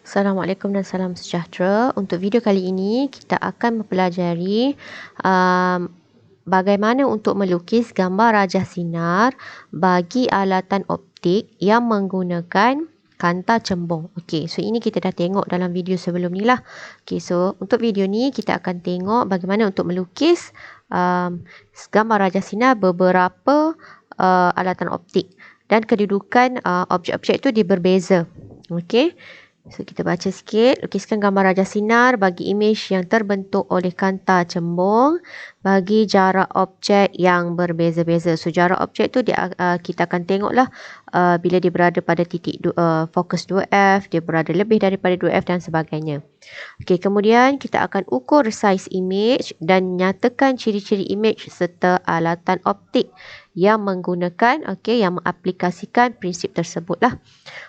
Assalamualaikum dan salam sejahtera. Untuk video kali ini kita akan mempelajari bagaimana untuk melukis gambar rajah sinar bagi alatan optik yang menggunakan kanta cembung. Okey, so ini kita dah tengok dalam video sebelum ni lah. Okey, so untuk video ni kita akan tengok bagaimana untuk melukis gambar rajah sinar beberapa alatan optik dan kedudukan objek-objek tu dia berbeza. Okey. So, kita baca sikit. Lukiskan gambar rajah sinar bagi imej yang terbentuk oleh kanta cembung bagi jarak objek yang berbeza-beza. So, jarak objek tu kita akan tengoklah bila dia berada pada titik fokus 2F, dia berada lebih daripada 2F dan sebagainya. Okey, kemudian kita akan ukur saiz imej dan nyatakan ciri-ciri imej serta alatan optik yang menggunakan, yang mengaplikasikan prinsip tersebutlah.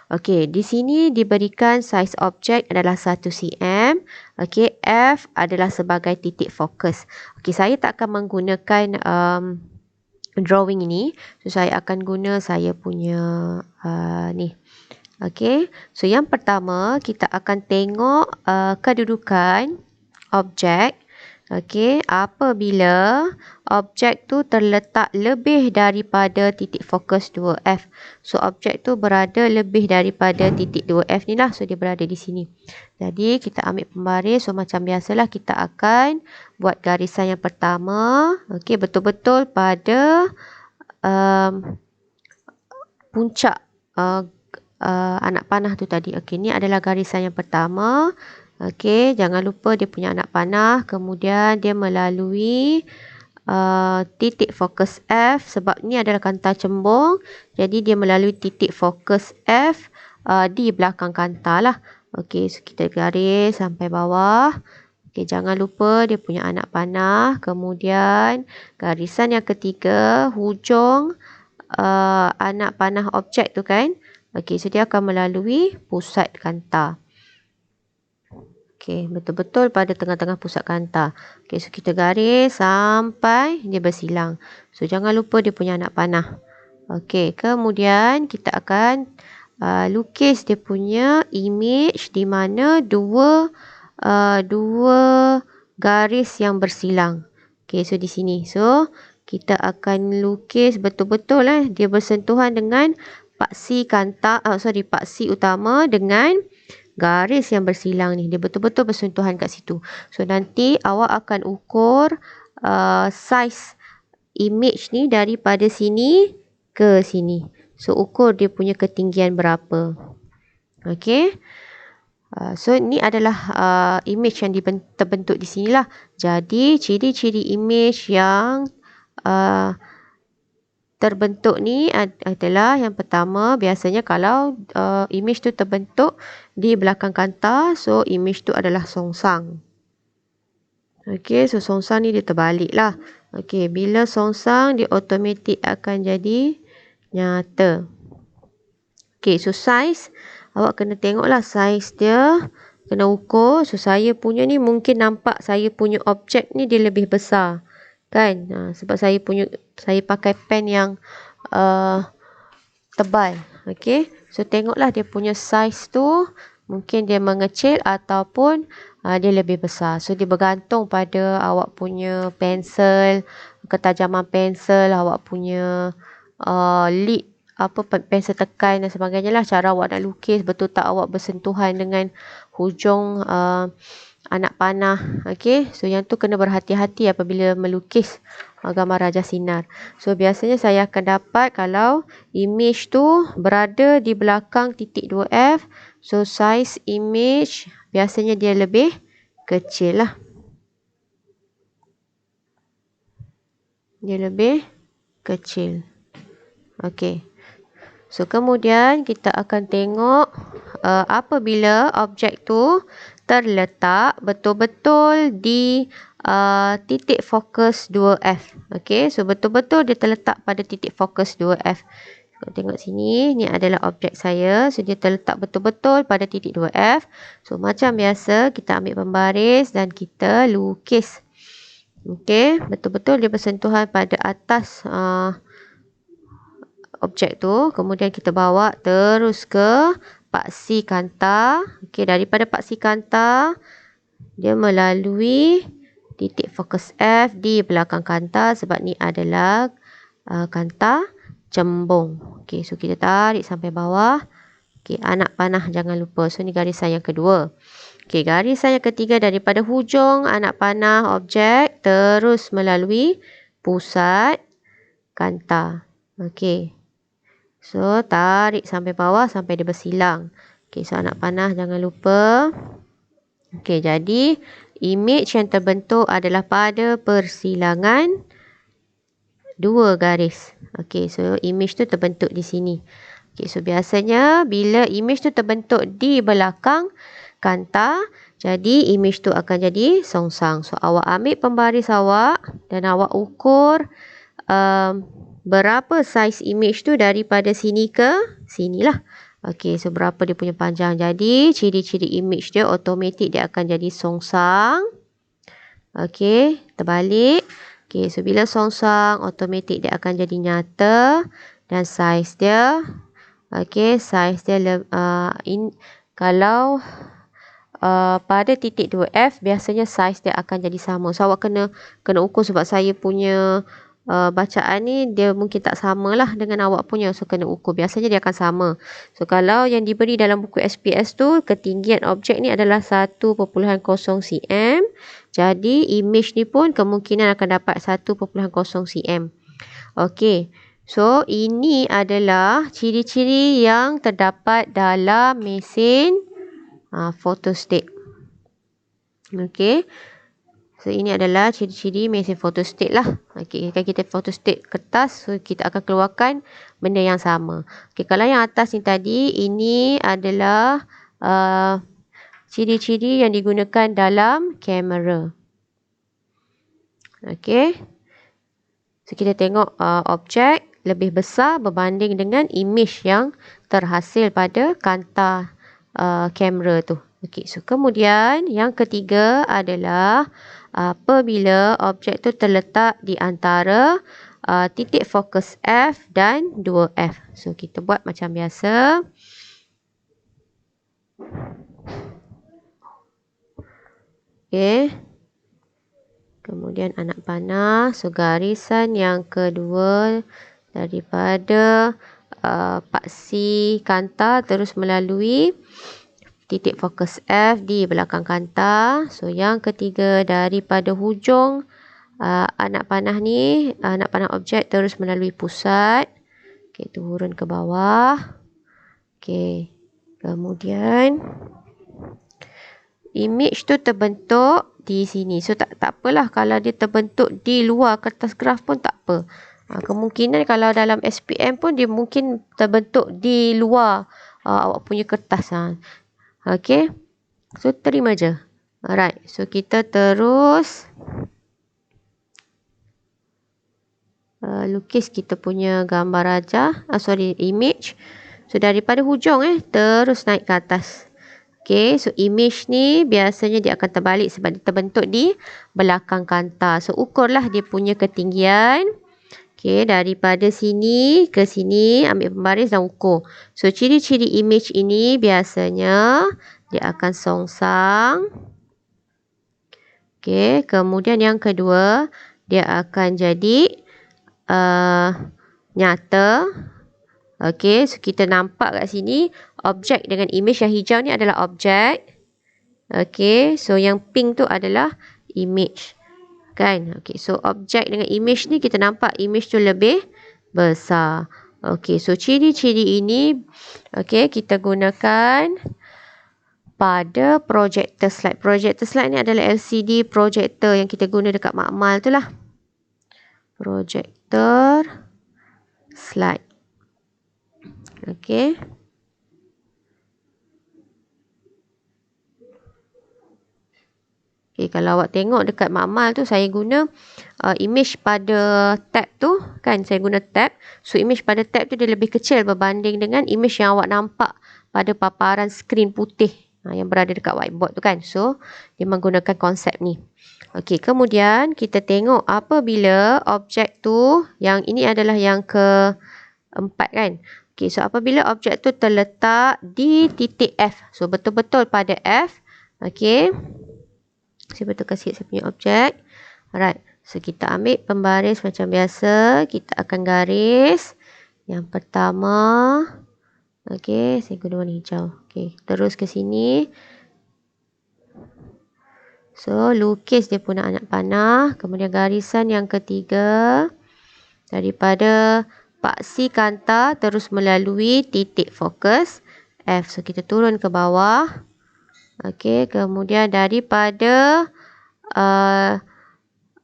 Okey, di sini diberikan saiz objek adalah 1 cm. Okey, F adalah sebagai titik fokus. Okey, saya tak akan menggunakan drawing ini. So, saya akan guna saya punya ni. Okey, so yang pertama kita akan tengok kedudukan objek. Okey, apabila objek tu terletak lebih daripada titik fokus 2F. So, objek tu berada lebih daripada titik 2F ni lah. So, dia berada di sini. Jadi, kita ambil pembaris. So, macam biasalah kita akan buat garisan yang pertama. Okey, betul-betul pada puncak anak panah tu tadi. Okey, ni adalah garisan yang pertama. Okey, jangan lupa dia punya anak panah. Kemudian dia melalui titik fokus F sebab ni adalah kanta cembung. Jadi dia melalui titik fokus F di belakang kanta lah. Okey, so kita garis sampai bawah. Okey, jangan lupa dia punya anak panah. Kemudian garisan yang ketiga, hujung anak panah objek tu kan. Okey, so dia akan melalui pusat kanta. Okey, betul-betul pada tengah-tengah pusat kanta. Okey, so kita garis sampai dia bersilang. So, jangan lupa dia punya anak panah. Okey, kemudian kita akan lukis dia punya imej di mana dua garis yang bersilang. Okey, so di sini. So, kita akan lukis betul-betul dia bersentuhan dengan paksi paksi utama dengan garis yang bersilang ni. Dia betul-betul bersentuhan kat situ. So, nanti awak akan ukur saiz imej ni daripada sini ke sini. So, ukur dia punya ketinggian berapa. Okey. So, ni adalah imej yang terbentuk di sinilah. Jadi, ciri-ciri imej yang terbentuk ni adalah yang pertama, biasanya kalau imej tu terbentuk di belakang kanta, so imej tu adalah songsang. Okey, so songsang ni dia terbalik lah. Okey, bila songsang dia automatik akan jadi nyata. Okey, so saiz awak kena tengoklah saiz dia, kena ukur. So saya punya ni mungkin nampak saya punya objek ni dia lebih besar. Kan? Sebab saya pakai pen yang tebal. Okey. So, tengoklah dia punya saiz tu. Mungkin dia mengecil ataupun dia lebih besar. So, dia bergantung pada awak punya pensel, ketajaman pensel, awak punya lead, pensel tekan dan sebagainya lah. Cara awak nak lukis, betul tak awak bersentuhan dengan hujung anak panah. Okey, so yang tu kena berhati-hati apabila melukis gambar rajah sinar. So, biasanya saya akan dapat kalau imej tu berada di belakang titik 2F. So, saiz imej biasanya dia lebih kecil lah. Dia lebih kecil. Okey. So, kemudian kita akan tengok apabila objek tu terletak betul-betul di titik fokus 2F. Okey, so betul-betul dia terletak pada titik fokus 2F. Tengok sini, ni adalah objek saya. So, dia terletak betul-betul pada titik 2F. So, macam biasa, kita ambil pembaris dan kita lukis. Okey, betul-betul dia bersentuhan pada atas objek tu. Kemudian kita bawa terus ke paksi kanta. Okey, daripada paksi kanta, dia melalui titik fokus F di belakang kanta sebab ni adalah kanta cembung. Okey, so kita tarik sampai bawah. Okey, anak panah jangan lupa. So, ni garisan yang kedua. Okey, garisan yang ketiga daripada hujung anak panah objek terus melalui pusat kanta. Okey. So, tarik sampai bawah sampai dia bersilang. Okey, so anak panah jangan lupa. Okey, jadi image yang terbentuk adalah pada persilangan dua garis. Okey, so image tu terbentuk di sini. Okey, so biasanya bila image tu terbentuk di belakang kanta, jadi image tu akan jadi songsang. So, awak ambil pembaris awak dan awak ukur berapa saiz image tu daripada sini ke sini lah. Okey, so berapa dia punya panjang. Jadi, ciri-ciri image dia automatik dia akan jadi songsang. Okey, terbalik. Okey, so bila songsang, automatik dia akan jadi nyata. Dan saiz dia, okey, saiz dia, kalau pada titik 2F, biasanya saiz dia akan jadi sama. So, awak kena ukur sebab saya punya bacaan ni dia mungkin tak sama lah dengan awak punya, so kena ukur. Biasanya dia akan sama. So kalau yang diberi dalam buku SPS tu ketinggian objek ni adalah 1.0 cm, jadi image ni pun kemungkinan akan dapat 1.0 cm. Okey, so ini adalah ciri-ciri yang terdapat dalam mesin photostat. Okey, so, ini adalah ciri-ciri mesin photostat lah. Okey, kan kita photostat kertas, so kita akan keluarkan benda yang sama. Okey, kalau yang atas ni tadi, ini adalah ciri-ciri yang digunakan dalam kamera. Okey, so kita tengok objek lebih besar berbanding dengan image yang terhasil pada kanta kamera tu. Okey, so kemudian yang ketiga adalah apabila objek tu terletak di antara titik fokus F dan 2F. So, kita buat macam biasa. Okey. Kemudian anak panah. So, garisan yang kedua daripada paksi kanta terus melalui titik fokus F di belakang kanta. So, yang ketiga daripada hujung anak panah ni, anak panah objek terus melalui pusat. Okey, turun ke bawah. Okey, kemudian image tu terbentuk di sini. So, tak apalah kalau dia terbentuk di luar kertas graf pun tak apa. Kemungkinan kalau dalam SPM pun dia mungkin terbentuk di luar awak punya kertas. Okey. So, terima je. Alright. So, kita terus lukis kita punya gambar rajah. Image. So, daripada hujung terus naik ke atas. Okey. So, image ni biasanya dia akan terbalik sebab dia terbentuk di belakang kanta. So, ukurlah dia punya ketinggian. Okey. Daripada sini ke sini, ambil pembaris dan ukur. So, ciri-ciri image ini biasanya dia akan songsang. Okey, kemudian yang kedua, dia akan jadi nyata. Okey, so kita nampak kat sini, objek dengan image yang hijau ni adalah objek. Okey, so yang pink tu adalah image. Kan? Okey, so objek dengan image ni kita nampak image tu lebih besar. Okey, so ciri-ciri ini, okey, kita gunakan pada projector slide. Projector slide ni adalah LCD projector yang kita guna dekat makmal tu lah. Projector slide. Okey. Okey, kalau awak tengok dekat makmal tu saya guna image pada tab tu kan, saya guna tab. So image pada tab tu dia lebih kecil berbanding dengan image yang awak nampak pada paparan skrin putih yang berada dekat whiteboard tu kan. So, dia menggunakan konsep ni. Okey, kemudian kita tengok apabila objek tu, yang ini adalah yang keempat kan. Okey, so apabila objek tu terletak di titik F. So, betul-betul pada F. Okey. Saya betulkan sikit saya punya objek. Alright. So, kita ambil pembaris macam biasa. Kita akan garis. Yang pertama. Okey, saya guna warna hijau. Okey, terus ke sini. So, lukis dia pun anak panah. Kemudian garisan yang ketiga. Daripada paksi kanta terus melalui titik fokus F. So, kita turun ke bawah. Okey, kemudian daripada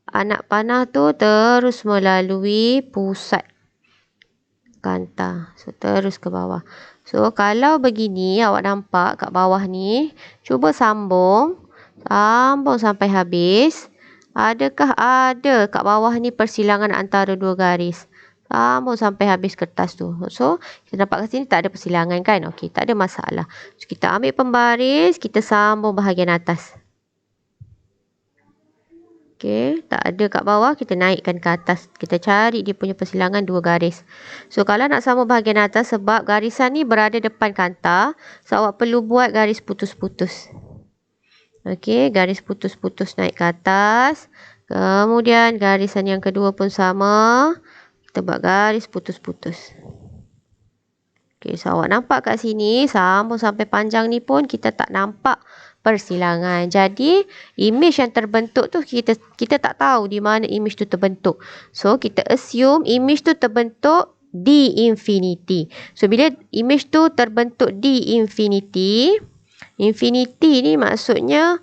anak panah tu terus melalui pusat kanta. So, terus ke bawah. So, kalau begini awak nampak kat bawah ni, cuba sambung. Sambung sampai habis. Adakah ada kat bawah ni persilangan antara dua garis? Sambung sampai habis kertas tu. So, kita nampak kat sini tak ada persilangan kan? Okey, tak ada masalah. So, kita ambil pembaris, kita sambung bahagian atas. Okey, tak ada kat bawah, kita naikkan ke atas. Kita cari dia punya persilangan dua garis. So, kalau nak sambung bahagian atas, sebab garisan ni berada depan kanta, so awak perlu buat garis putus-putus. Okey, garis putus-putus naik ke atas. Kemudian garisan yang kedua pun sama. Kita buat garis putus-putus. Okey, so awak nampak kat sini, sambung sampai panjang ni pun kita tak nampak persilangan. Jadi, image yang terbentuk tu kita tak tahu di mana image tu terbentuk. So, kita assume image tu terbentuk di infinity. So, bila image tu terbentuk di infinity, infinity ni maksudnya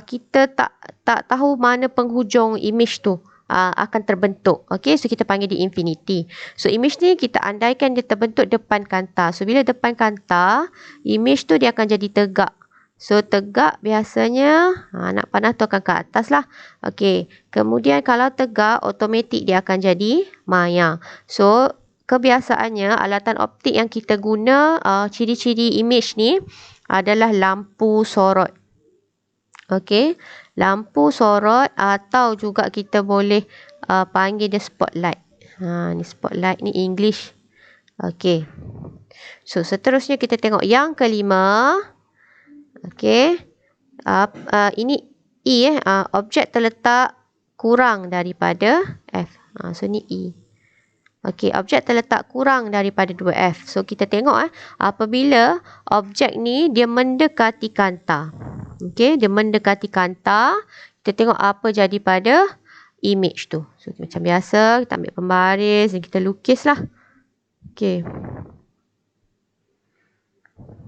kita tak tahu mana penghujung image tu akan terbentuk. Okey, so kita panggil di infinity. So, image ni kita andaikan dia terbentuk depan kanta. So, bila depan kanta, image tu dia akan jadi tegak. So, tegak biasanya anak panah tu akan ke atas lah. Okey, kemudian kalau tegak, otomatik dia akan jadi maya. So, kebiasaannya alatan optik yang kita guna, ciri-ciri image ni adalah lampu sorot. Okey, lampu sorot atau juga kita boleh panggil dia spotlight. Ni spotlight ni English. Okey. So, seterusnya kita tengok yang kelima. Okey. Ini E objek terletak kurang daripada F. So, ni E. Okey, objek terletak kurang daripada 2F. So, kita tengok apabila objek ni dia mendekati kanta. Okey, dia mendekati kanta. Kita tengok apa jadi pada image tu. So, macam biasa, kita ambil pembaris dan kita lukis lah. Okey.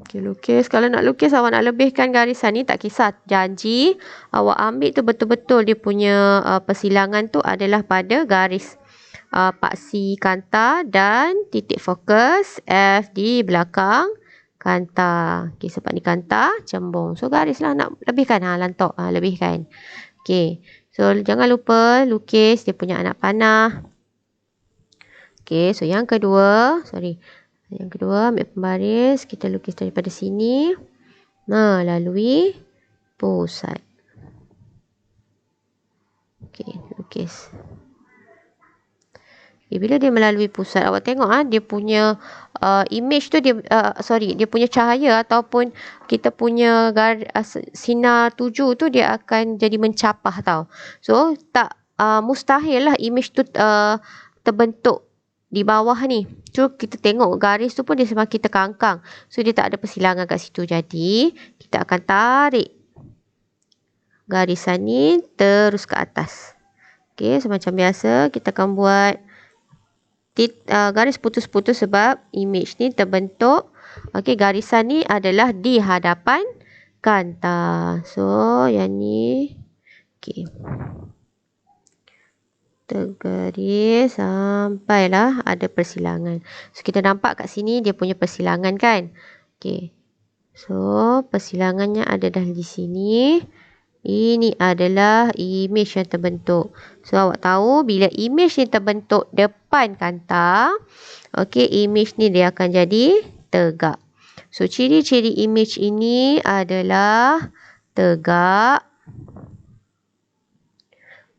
Okey, lukis. Kalau nak lukis, awak nak lebihkan garisan ni, tak kisah. Janji, awak ambil tu betul-betul dia punya persilangan tu adalah pada garis paksi kanta dan titik fokus F di belakang kanta. Okey, sebab ni kanta cembung. So, garislah nak lebihkan. Lantok. Lebihkan. Okey. So, jangan lupa lukis dia punya anak panah. Okey, so yang kedua. Yang kedua, ambil pembaris. Kita lukis daripada sini. Lalui pusat. Okey, lukis. Bila dia melalui pusat, awak tengok dia punya image tu dia punya cahaya ataupun kita punya sinar tuju tu dia akan jadi mencapah tau. So, tak mustahil lah image tu terbentuk di bawah ni. So, kita tengok garis tu pun dia semakin terkangkang. So, dia tak ada persilangan kat situ. Jadi, kita akan tarik garisan ni terus ke atas. Okey, so macam biasa kita akan buat garis putus-putus sebab image ni terbentuk. Okey, garisan ni adalah di hadapan kanta. So, yang ni. Okey. Tergaris sampailah ada persilangan. So, kita nampak kat sini dia punya persilangan kan. Okey. So, persilangannya ada dah di sini. Ini adalah image yang terbentuk. So, awak tahu bila image ni terbentuk depan kanta, okey, image ni dia akan jadi tegak. So, ciri-ciri image ini adalah tegak.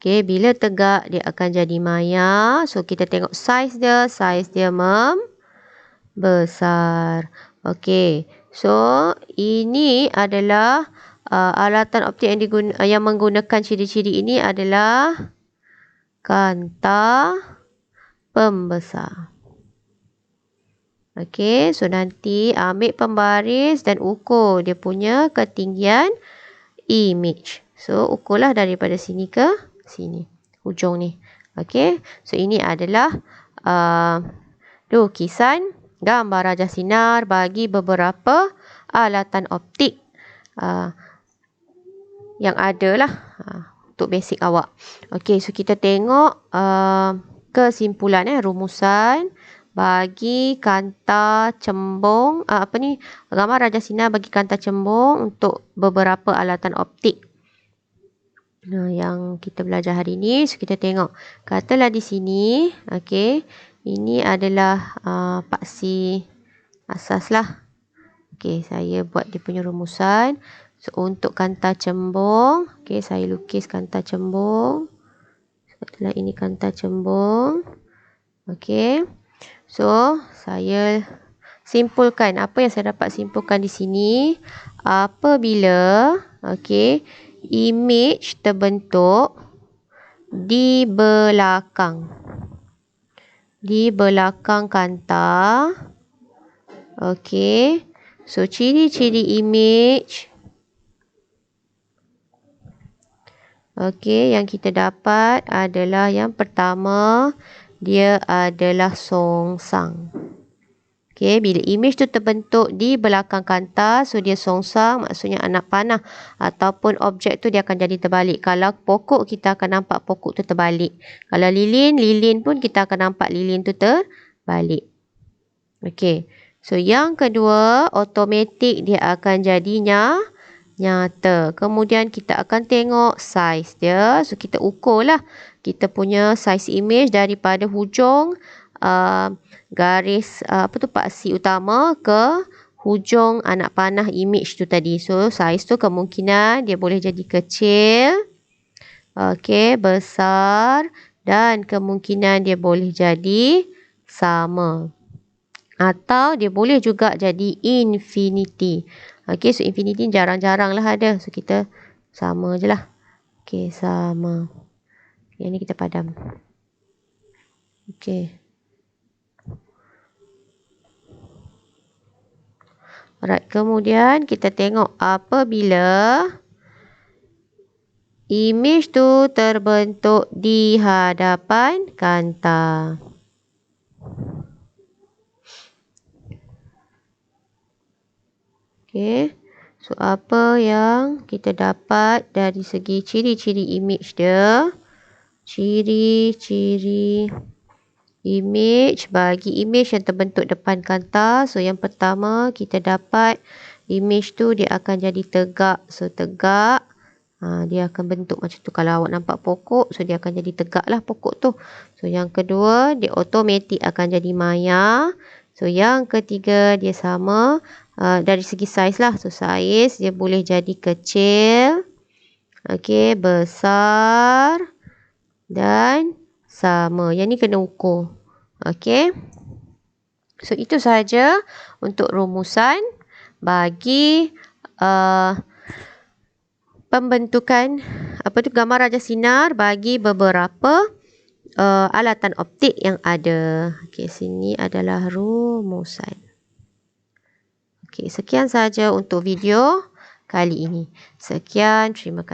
Okey, bila tegak dia akan jadi maya. So, kita tengok saiz dia. Saiz dia besar. Okey. So, ini adalah alatan optik yang menggunakan ciri-ciri ini adalah kanta pembesar. Okey, so nanti ambil pembaris dan ukur dia punya ketinggian image. So, ukurlah daripada sini ke sini, hujung ni. Okey, so ini adalah lukisan gambar rajah sinar bagi beberapa alatan optik yang ada lah untuk basic awak. Okey, so kita tengok kesimpulan rumusan bagi kanta cembung gambar rajah sinar bagi kanta cembung untuk beberapa alatan optik. Yang kita belajar hari ni, so kita tengok. Katalah di sini, okey, ini adalah paksi asas lah. Okey, saya buat dia punya rumusan. So, untuk kanta cembung, okey, saya lukis kanta cembung. Katalah ini kanta cembung. Okey. So, saya simpulkan apa yang saya dapat simpulkan di sini. Apabila, okey, image terbentuk di belakang kanta. Okey. So, ciri-ciri image yang kita dapat adalah yang pertama, dia adalah songsang. Okey, bila image tu terbentuk di belakang kanta, so dia songsang, maksudnya anak panah ataupun objek tu dia akan jadi terbalik. Kalau pokok, kita akan nampak pokok tu terbalik. Kalau lilin pun kita akan nampak lilin tu terbalik. Okey. So, yang kedua, automatik dia akan jadinya nyata. Kemudian kita akan tengok saiz dia. So, kita ukurlah kita punya saiz image daripada hujung garis paksi utama ke hujung anak panah image tu tadi. So, saiz tu kemungkinan dia boleh jadi kecil, okey, besar, dan kemungkinan dia boleh jadi sama. Atau dia boleh juga jadi infinity. Okey, so infinity jarang-jarang lah ada. So, kita sama je lah. Okey, sama. Yang ni kita padam. Okey. Alright, kemudian kita tengok apabila image tu terbentuk di hadapan kanta. Okey. So, apa yang kita dapat dari segi ciri-ciri image dia? Ciri-ciri image bagi image yang terbentuk depan kanta. So, yang pertama kita dapat image tu dia akan jadi tegak. So, tegak. Dia akan bentuk macam tu. Kalau awak nampak pokok, so dia akan jadi tegak lah pokok tu. So, yang kedua, dia automatik akan jadi maya. So, yang ketiga, dia sama dari segi saiz lah. So, saiz dia boleh jadi kecil, okey, besar, dan sama. Yang ni kena ukur. Okey. So, itu sahaja untuk rumusan bagi pembentukan gambar rajah sinar bagi beberapa alatan optik yang ada. Okey, sini adalah rumusan. Okey, sekian sahaja untuk video kali ini. Sekian, terima kasih.